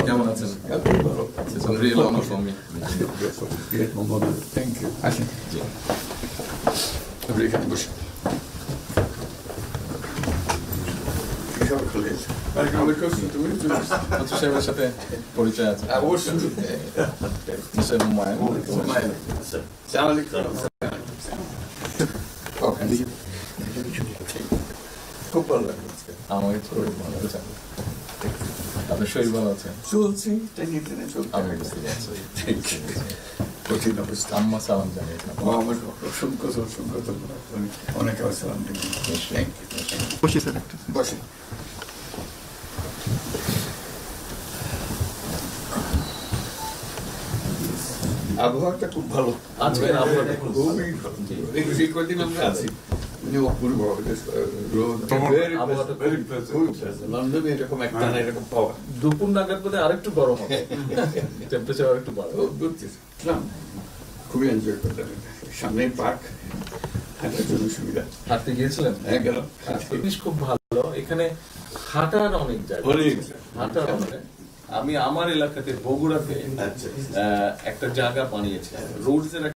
কেমন আছেন? It's a real honor for me. Great moment. Thank you. আসেন। আপনি এখানে বসুন। মঞ্জু সাহেবের সাথে পরিচয় আছে অবশ্যই। মিস্টার হুমায়ুন। খুব ভালো লাগলো। আমাকে খুব ভালো লাগছে। আপনার শরীর ভালো আছে? চলছি, টেনে টেনে চলছে। আমি বুঝতে পারছি। কঠিন অবস্থা। আম্মা সালাম জানিয়েছেন। আমার অসংখ্য ধন্যবাদ। অনেক সালাম দিবেন। বসি স্যার একটা বসে। আবহাওয়াটা খুব ভালো। আজকের আবহাওয়াটা খুব ভালো। খুবই ভালো। এই কদিন আমরা আছি। অপূর্ব রোদ। লন্ডনে এরকম একটা না এরকম পাওয়া। দুপুর নাগাদ বোধ আরেকটু গরম হবে, টেম্পারেচার আরেকটু বাড়বে। খুবই এনজয় করতেন। সামনে পার্ক, হাঁটার জন্য সুবিধা। হাঁটতে গিয়েছিলেন? হ্যাঁ, গেলাম। জিনিস খুব ভালো, এখানে হাঁটার অনেক জায়গা। হাঁটার অনেক। আমি আমার এলাকাতে বগুড়াতে একটা জায়গা বানিয়েছি, রোডস এর